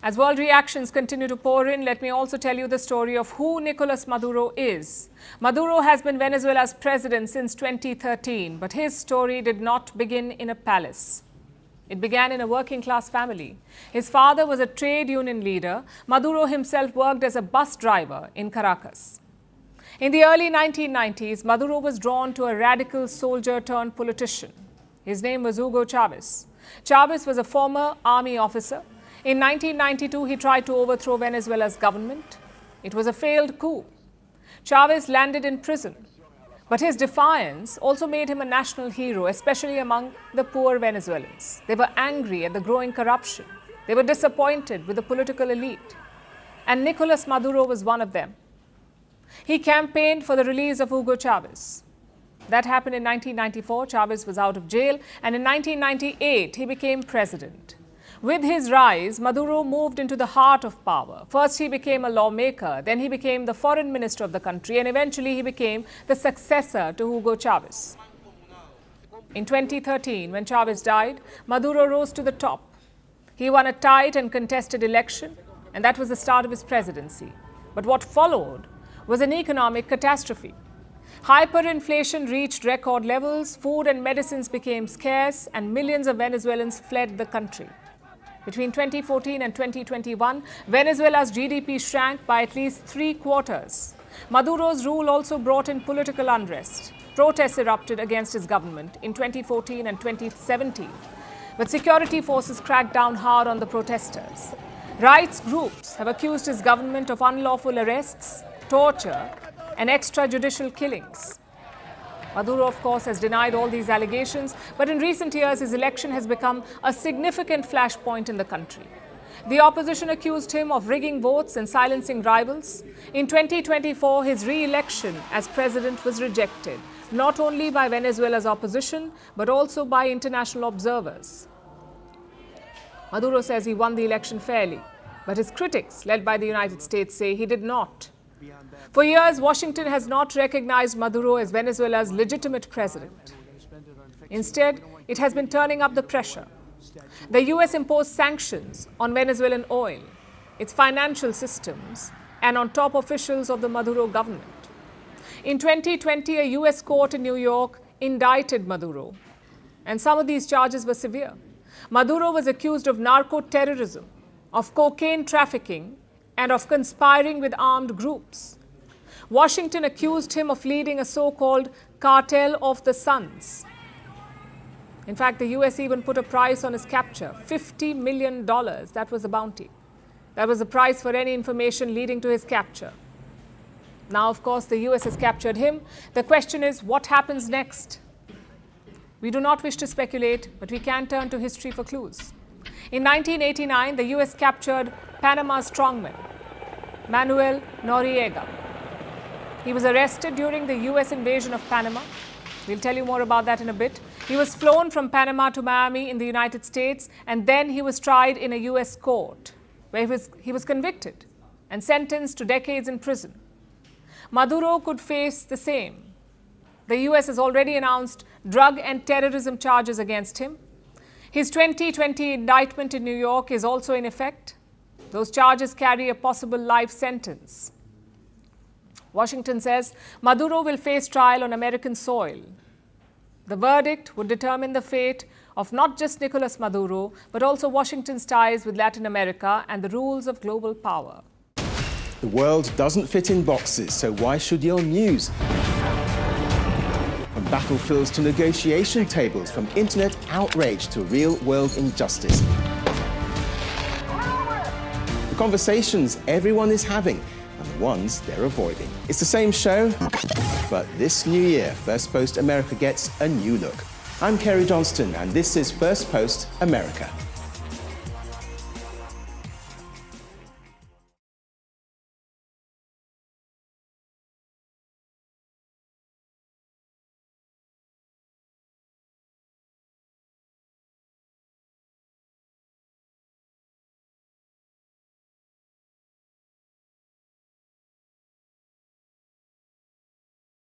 As world reactions continue to pour in, let me also tell you the story of who Nicolas Maduro is. Maduro has been Venezuela's president since 2013, but his story did not begin in a palace. It began in a working-class family. His father was a trade union leader. Maduro himself worked as a bus driver in Caracas. In the early 1990s, Maduro was drawn to a radical soldier-turned-politician. His name was Hugo Chavez. Chavez was a former army officer. In 1992, he tried to overthrow Venezuela's government. It was a failed coup. Chavez landed in prison. But his defiance also made him a national hero, especially among the poor Venezuelans. They were angry at the growing corruption. They were disappointed with the political elite. And Nicolas Maduro was one of them. He campaigned for the release of Hugo Chavez. That happened in 1994. Chavez was out of jail, and in 1998, he became president. With his rise, Maduro moved into the heart of power. First, he became a lawmaker, then he became the foreign minister of the country, and eventually he became the successor to Hugo Chavez. In 2013, when Chavez died, Maduro rose to the top. He won a tight and contested election, and that was the start of his presidency. But what followed was an economic catastrophe. Hyperinflation reached record levels, food and medicines became scarce, and millions of Venezuelans fled the country. Between 2014 and 2021, Venezuela's GDP shrank by at least 3/4. Maduro's rule also brought in political unrest. Protests erupted against his government in 2014 and 2017. But security forces cracked down hard on the protesters. Rights groups have accused his government of unlawful arrests, torture, and extrajudicial killings. Maduro, of course, has denied all these allegations, but in recent years, his election has become a significant flashpoint in the country. The opposition accused him of rigging votes and silencing rivals. In 2024, his re-election as president was rejected, not only by Venezuela's opposition, but also by international observers. Maduro says he won the election fairly, but his critics, led by the United States, say he did not. For years, Washington has not recognized Maduro as Venezuela's legitimate president. Instead, it has been turning up the pressure. The US imposed sanctions on Venezuelan oil, its financial systems, and on top officials of the Maduro government. In 2020, a US court in New York indicted Maduro, and some of these charges were severe. Maduro was accused of narco-terrorism, of cocaine trafficking, and of conspiring with armed groups. Washington accused him of leading a so-called cartel of the Suns. In fact, the US even put a price on his capture, $50 million. That was the bounty. That was the price for any information leading to his capture. Now, of course, the US has captured him. The question is, what happens next? We do not wish to speculate, but we can turn to history for clues. In 1989, the US captured Panama's strongman, Manuel Noriega. He was arrested during the US invasion of Panama. We'll tell you more about that in a bit. He was flown from Panama to Miami in the United States, and then he was tried in a US court, where he was convicted and sentenced to decades in prison. Maduro could face the same. The US has already announced drug and terrorism charges against him. His 2020 indictment in New York is also in effect. Those charges carry a possible life sentence. Washington says Maduro will face trial on American soil. The verdict would determine the fate of not just Nicolas Maduro, but also Washington's ties with Latin America and the rules of global power. The world doesn't fit in boxes, so why should your news? From battlefields to negotiation tables, from internet outrage to real-world injustice. The conversations everyone is having and the ones they're avoiding. It's the same show, but this new year, First Post America gets a new look. I'm Kerry Johnston, and this is First Post America.